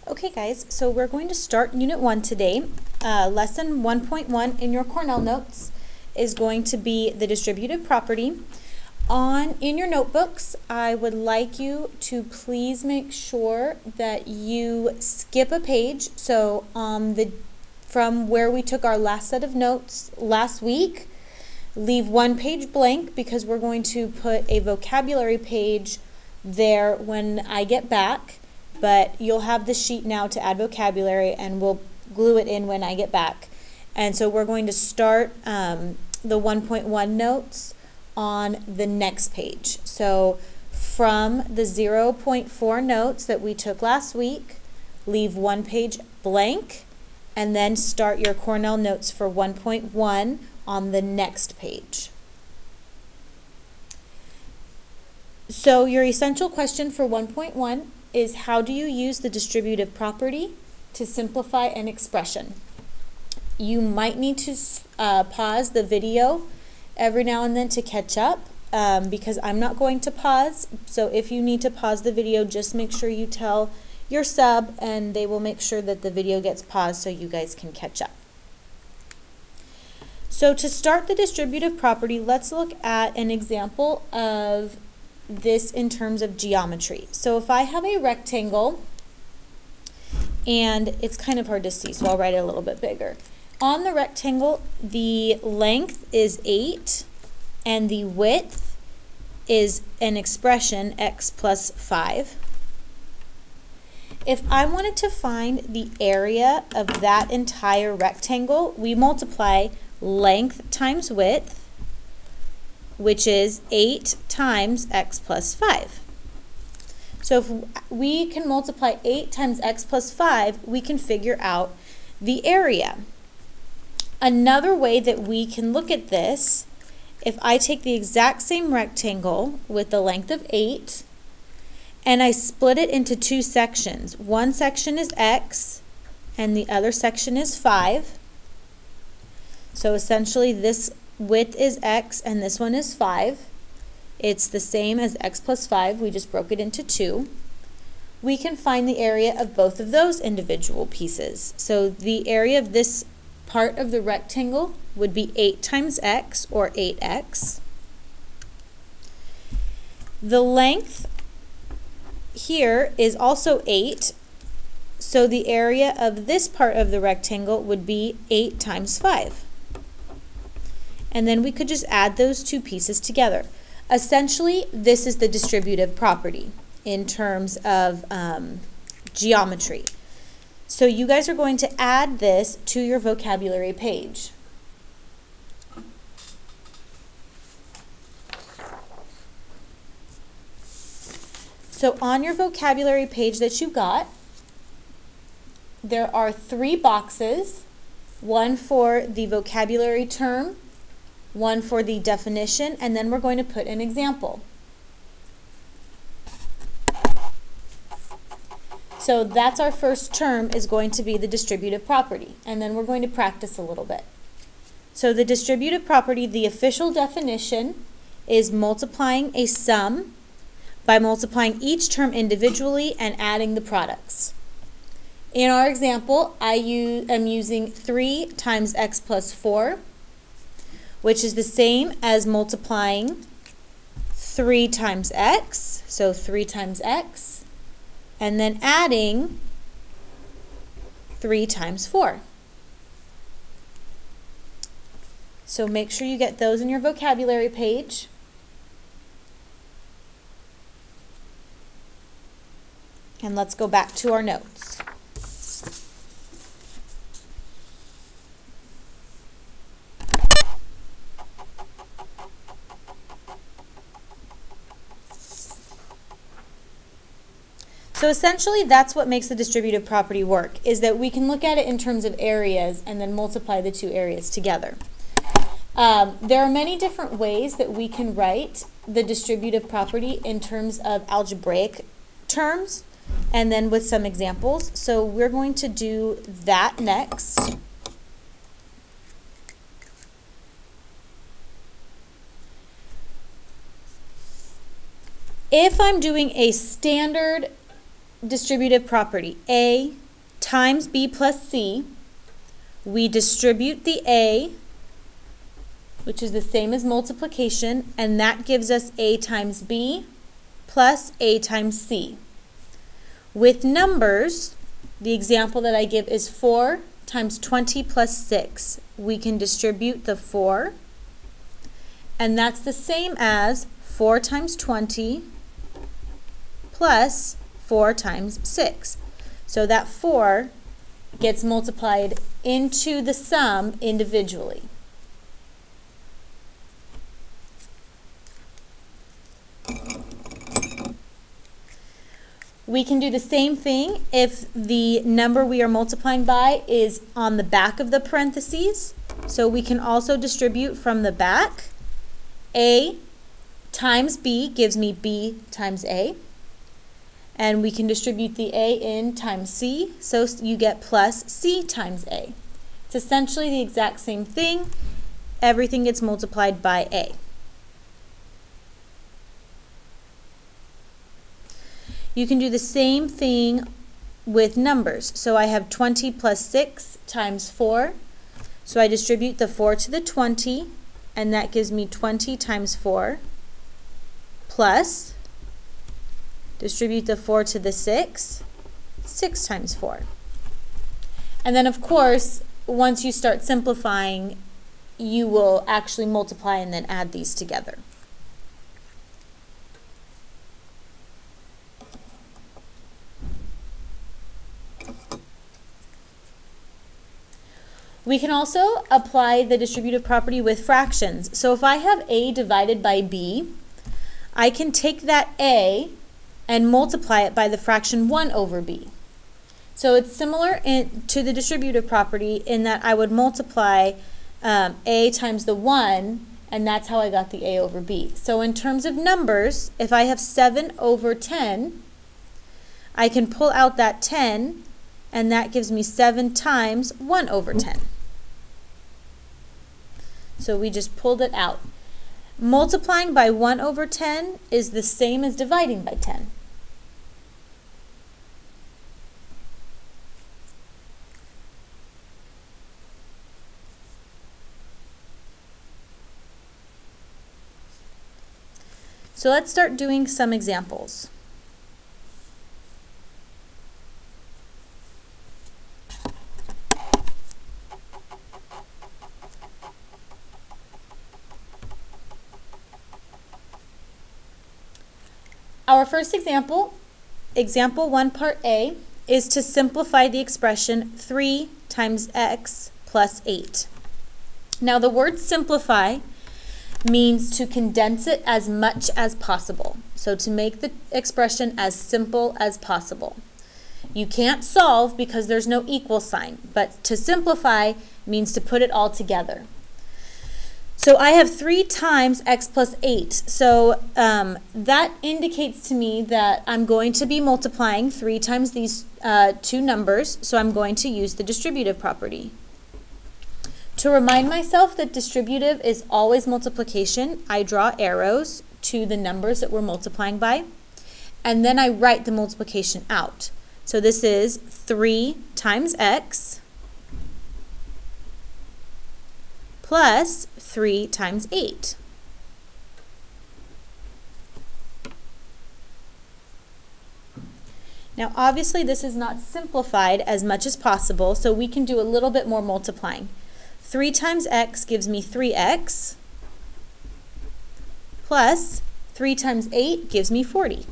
Okay guys, so we're going to start Unit 1 today. Lesson 1.1 in your Cornell notes is going to be the distributive property. In your notebooks, I would like you to please make sure that you skip a page. So from where we took our last set of notes last week, leave one page blank because we're going to put a vocabulary page there when I get back. But you'll have the sheet now to add vocabulary and we'll glue it in when I get back. And so we're going to start the 1.1 notes on the next page. So from the 0.4 notes that we took last week, leave one page blank and then start your Cornell notes for 1.1 on the next page. So your essential question for 1.1 is, how do you use the distributive property to simplify an expression? You might need to pause the video every now and then to catch up because I'm not going to pause. So if you need to pause the video, just make sure you tell your sub and they will make sure that the video gets paused so you guys can catch up. So to start the distributive property, let's look at an example of this in terms of geometry. So if I have a rectangle, and it's kind of hard to see, so I'll write it a little bit bigger. On the rectangle, the length is 8, and the width is an expression, x plus 5. If I wanted to find the area of that entire rectangle, we multiply length times width, which is 8 times x plus 5. So if we can multiply 8 times x plus 5, we can figure out the area. Another way that we can look at this, if I take the exact same rectangle with the length of 8 and I split it into two sections. One section is x and the other section is 5. So essentially this width is x and this one is 5. It's the same as x plus 5. We just broke it into 2. We can find the area of both of those individual pieces. So the area of this part of the rectangle would be 8 times x, or 8x. The length here is also 8. So the area of this part of the rectangle would be 8 times 5. And then we could just add those two pieces together. Essentially, this is the distributive property in terms of geometry. So you guys are going to add this to your vocabulary page. So on your vocabulary page that you got, there are 3 boxes, one for the vocabulary term, one for the definition, and then we're going to put an example. So that's our first term, is going to be the distributive property, and then we're going to practice a little bit. So the distributive property, the official definition, is multiplying a sum by multiplying each term individually and adding the products. In our example, I am using 3 times x plus 4, which is the same as multiplying 3 times x, so 3 times x, and then adding 3 times 4. So make sure you get those in your vocabulary page. And let's go back to our notes. So essentially that's what makes the distributive property work, is that we can look at it in terms of areas and then multiply the two areas together. There are many different ways that we can write the distributive property in terms of algebraic terms and then with some examples. So we're going to do that next. If I'm doing a standard distributive property, A times B plus C. We distribute the A, which is the same as multiplication, and that gives us A times B plus A times C. With numbers, the example that I give is 4 times 20 plus 6. We can distribute the 4, and that's the same as 4 times 20 plus 4 times 6. So that 4 gets multiplied into the sum individually. We can do the same thing if the number we are multiplying by is on the back of the parentheses. So we can also distribute from the back. A times B gives me B times A. And we can distribute the A in times C, so you get plus C times A. It's essentially the exact same thing. Everything gets multiplied by A. You can do the same thing with numbers. So I have 20 plus 6 times 4. So I distribute the 4 to the 20, and that gives me 20 times 4 plus, distribute the 4 to the 6, 6 times 4. And then of course, once you start simplifying, you will actually multiply and then add these together. We can also apply the distributive property with fractions. So if I have A divided by B, I can take that A and multiply it by the fraction 1 over B. So it's similar to the distributive property in that I would multiply A times the 1, and that's how I got the A over B. So in terms of numbers, if I have 7 over 10, I can pull out that 10, and that gives me 7 times 1 over 10. So we just pulled it out. Multiplying by 1 over 10 is the same as dividing by 10. So let's start doing some examples. Our first example, example 1 part A, is to simplify the expression 3 times x plus 8. Now the word simplify means to condense it as much as possible. So to make the expression as simple as possible. You can't solve because there's no equal sign, but to simplify means to put it all together. So I have 3 times x plus 8. So that indicates to me that I'm going to be multiplying 3 times these two numbers, so I'm going to use the distributive property. To remind myself that distributive is always multiplication, I draw arrows to the numbers that we're multiplying by, and then I write the multiplication out. So this is 3 times x plus 3 times 8. Now obviously this is not simplified as much as possible, so we can do a little bit more multiplying. 3 times x gives me 3x plus 3 times 8 gives me 40.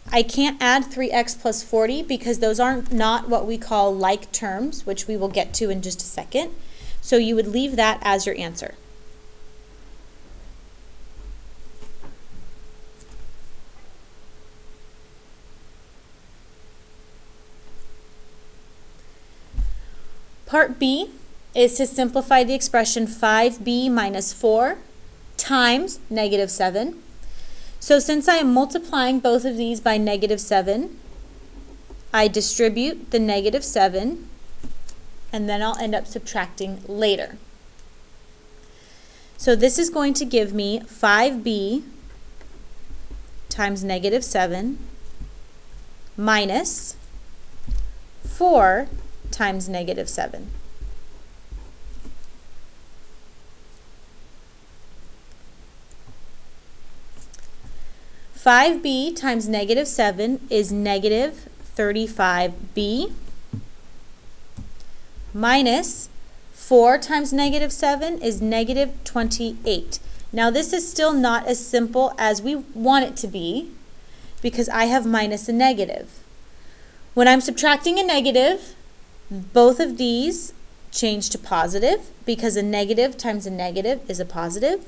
I can't add 3x plus 40 because those aren't not what we call like terms, which we will get to in just a second. So you would leave that as your answer. Part B is to simplify the expression 5b minus 4 times negative 7. So since I am multiplying both of these by negative 7, I distribute the negative 7, and then I'll end up subtracting later. So this is going to give me 5b times negative 7 minus 4 times negative 7. Five b times negative 7 is negative 35b minus 4 times negative 7 is negative 28. Now this is still not as simple as we want it to be because I have minus a negative. When I'm subtracting a negative, both of these change to positive because a negative times a negative is a positive.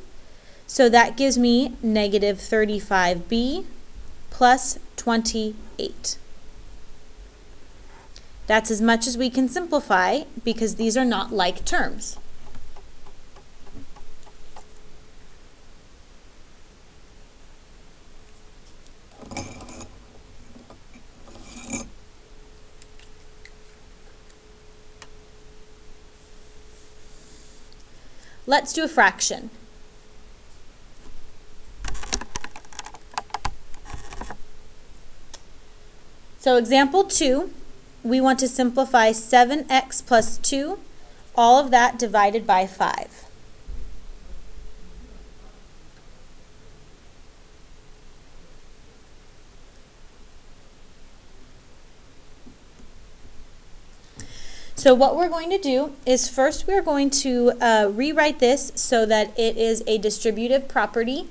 So that gives me negative 35b plus 28. That's as much as we can simplify because these are not like terms. Let's do a fraction. So example 2, we want to simplify 7x plus 2, all of that divided by 5. So what we're going to do is first we're going to rewrite this so that it is a distributive property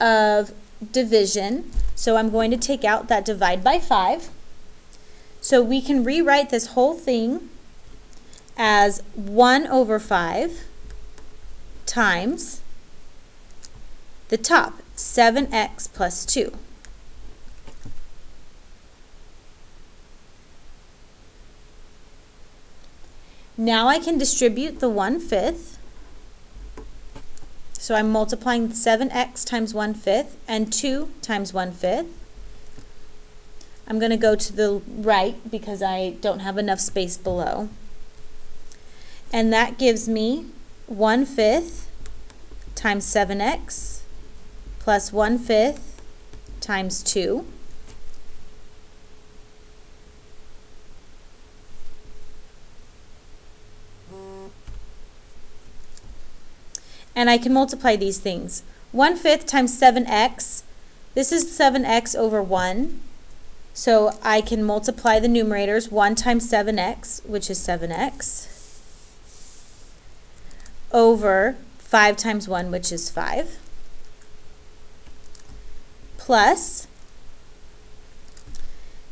of division. So I'm going to take out that divide by 5. So we can rewrite this whole thing as 1 over 5 times the top, 7x plus 2. Now I can distribute the 1/5. So I'm multiplying 7x times 1/5 and 2 times 1/5. I'm going to go to the right because I don't have enough space below. And that gives me 1/5 times 7x plus 1/5 times 2. And I can multiply these things. 1/5 times 7x, this is 7x over 1. So I can multiply the numerators, 1 times 7x, which is 7x, over 5 times 1, which is 5, plus,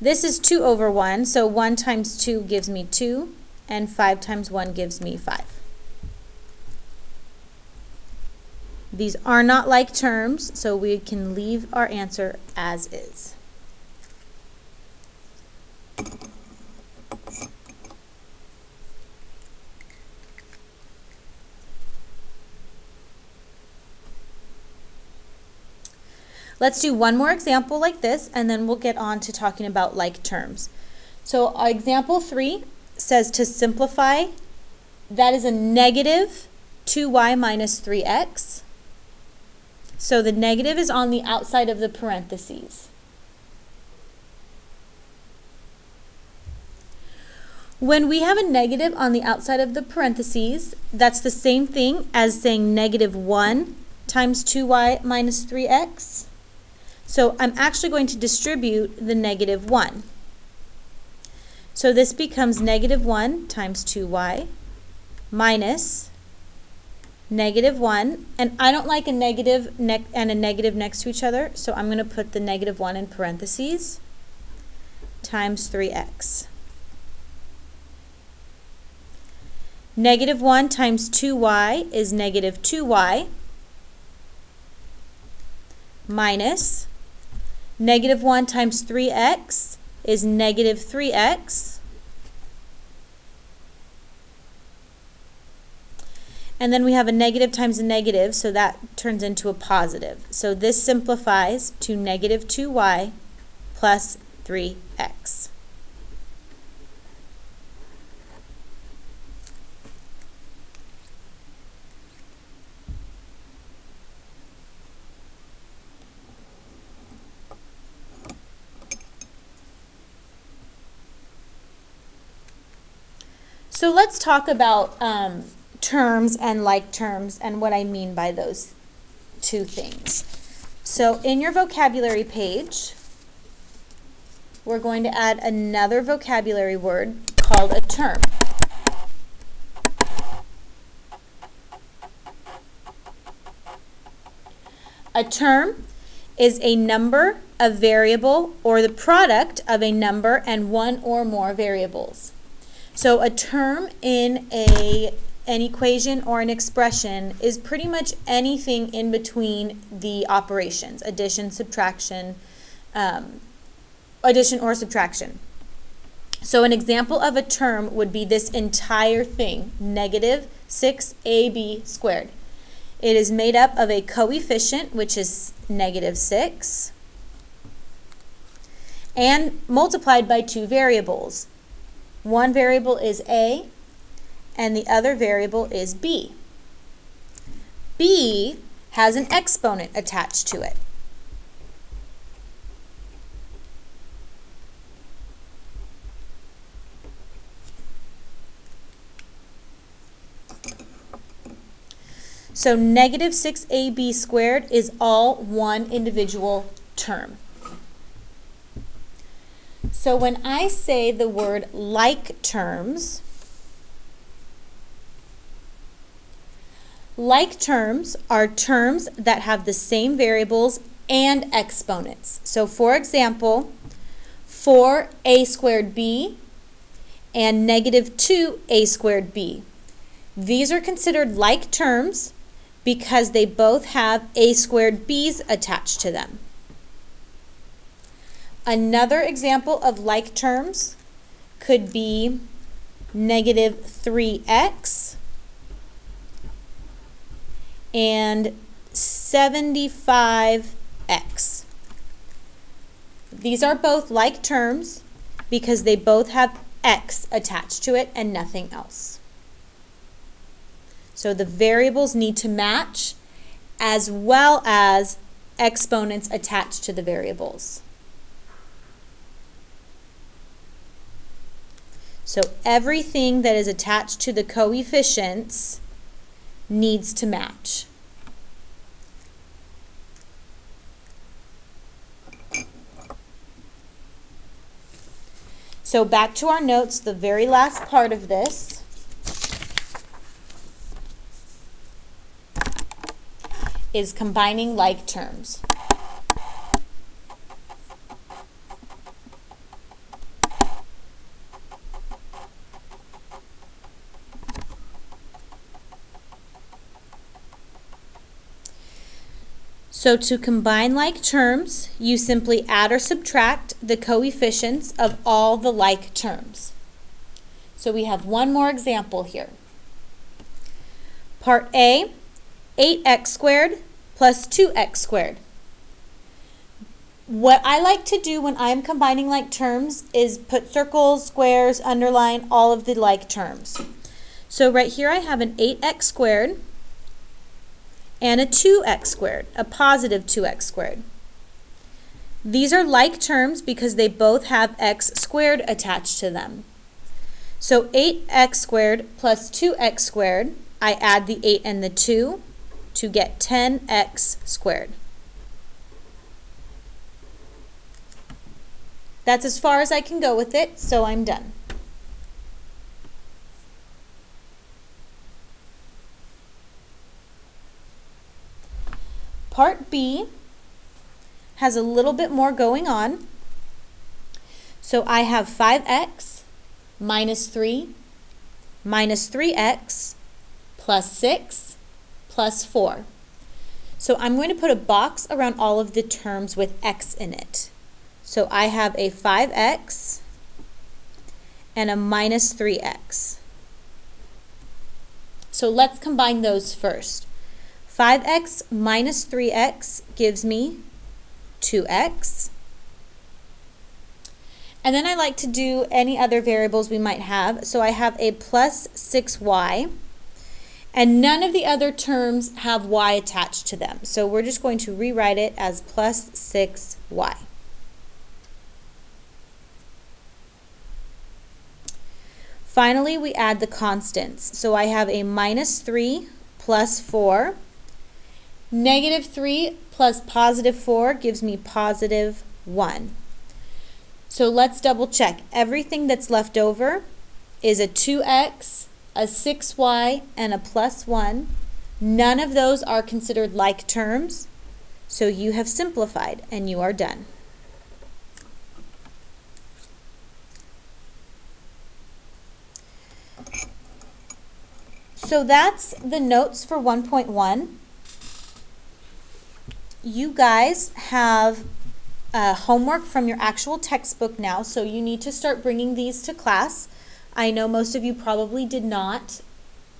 this is 2 over 1, so 1 times 2 gives me 2, and 5 times 1 gives me 5. These are not like terms, so we can leave our answer as is. Let's do one more example like this, and then we'll get on to talking about like terms. So example 3 says to simplify, that is a negative 2y minus 3x. So the negative is on the outside of the parentheses. When we have a negative on the outside of the parentheses, that's the same thing as saying negative 1 times 2y minus 3x. So I'm actually going to distribute the negative 1. So this becomes negative 1 times 2y minus negative 1. And I don't like a negative and a negative next to each other, so I'm going to put the negative 1 in parentheses times 3x. Negative 1 times 2y is negative 2y minus negative 1 times 3x is negative 3x. And then we have a negative times a negative, so that turns into a positive. So this simplifies to negative 2y plus 3x. So let's talk about terms and like terms and what I mean by those two things. So in your vocabulary page, we're going to add another vocabulary word called a term. A term is a number, a variable, or the product of a number and one or more variables. So a term in an equation or an expression is pretty much anything in between the operations, addition, subtraction, addition or subtraction. So an example of a term would be this entire thing, negative 6ab squared. It is made up of a coefficient, which is negative 6, and multiplied by two variables. One variable is a, and the other variable is b. B has an exponent attached to it. So negative 6ab squared is all one individual term. So when I say the word like terms are terms that have the same variables and exponents. So for example, 4a squared b and negative 2a squared b. These are considered like terms because they both have a squared b's attached to them. Another example of like terms could be negative 3x and 75x. These are both like terms because they both have x attached to it and nothing else. So the variables need to match as well as exponents attached to the variables. So everything that is attached to the coefficients needs to match. So back to our notes, the very last part of this is combining like terms. So to combine like terms, you simply add or subtract the coefficients of all the like terms. So we have one more example here. Part A, 8x squared plus 2x squared. What I like to do when I'm combining like terms is put circles, squares, underline all of the like terms. So right here I have an 8x squared and a 2x squared, a positive 2x squared. These are like terms because they both have x squared attached to them. So 8x squared plus 2x squared, I add the 8 and the 2 to get 10x squared. That's as far as I can go with it, so I'm done. Part B has a little bit more going on. So I have 5x minus 3 minus 3x plus 6 plus 4. So I'm going to put a box around all of the terms with x in it. So I have a 5x and a minus 3x. So let's combine those first. 5x minus 3x gives me 2x. And then I like to do any other variables we might have. So I have a plus 6y. And none of the other terms have y attached to them. So we're just going to rewrite it as plus 6y. Finally, we add the constants. So I have a -3 plus 4. -3 plus +4 gives me +1. So let's double check. Everything that's left over is a 2x, a 6y, and a +1. None of those are considered like terms, so you have simplified and you are done. So that's the notes for 1.1. You guys have homework from your actual textbook now, so you need to start bringing these to class. I know most of you probably did not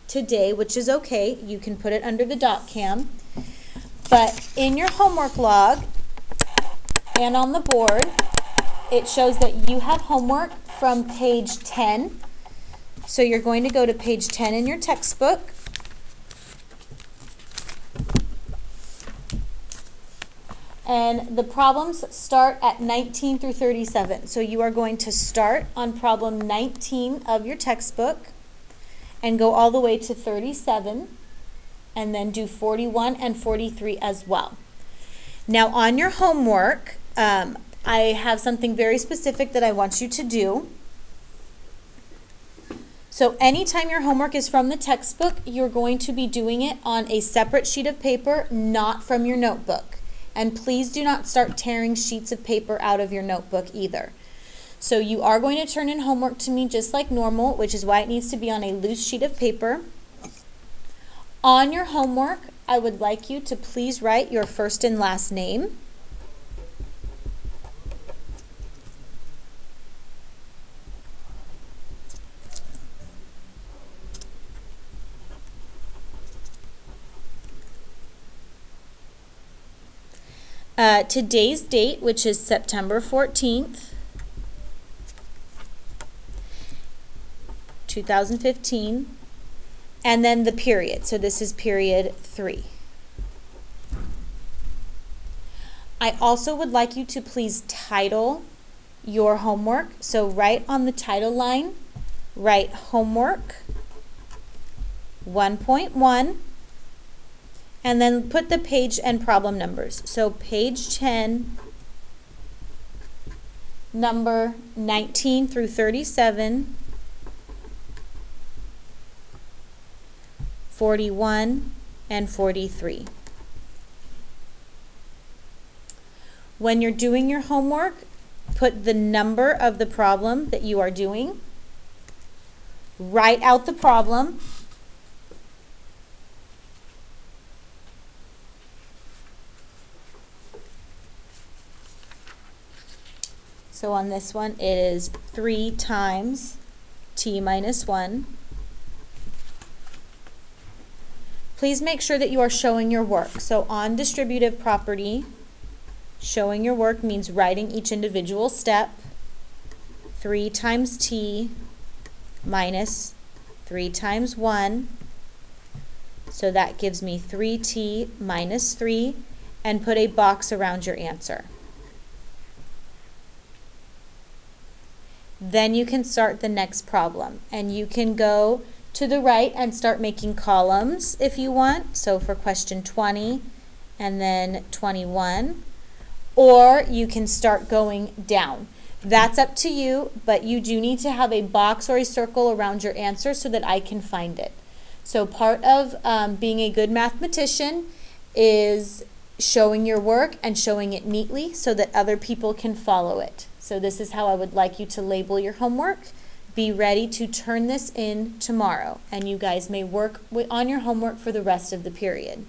today, which is okay. You can put it under the dot cam. But in your homework log and on the board, it shows that you have homework from page 10. So you're going to go to page 10 in your textbook. And the problems start at 19 through 37. So you are going to start on problem 19 of your textbook and go all the way to 37, and then do 41 and 43 as well. Now on your homework, I have something very specific that I want you to do. So anytime your homework is from the textbook, you're going to be doing it on a separate sheet of paper, not from your notebook. And please do not start tearing sheets of paper out of your notebook either. So you are going to turn in homework to me just like normal, which is why it needs to be on a loose sheet of paper. On your homework, I would like you to please write your first and last name. Today's date, which is September 14th, 2015, and then the period. So this is period 3. I also would like you to please title your homework. So right on the title line, write homework 1.1. and then put the page and problem numbers. So page 10, number 19 through 37, 41, and 43. When you're doing your homework, put the number of the problem that you are doing, write out the problem, so on this one, it is 3 times t minus 1. Please make sure that you are showing your work. So on distributive property, showing your work means writing each individual step. 3 times t minus 3 times 1. So that gives me 3t minus 3, and put a box around your answer. Then you can start the next problem, and you can go to the right and start making columns if you want. So for question 20 and then 21, or you can start going down. That's up to you, but you do need to have a box or a circle around your answer so that I can find it. So part of being a good mathematician is showing your work and showing it neatly so that other people can follow it. So this is how I would like you to label your homework. Be ready to turn this in tomorrow, and you guys may work on your homework for the rest of the period.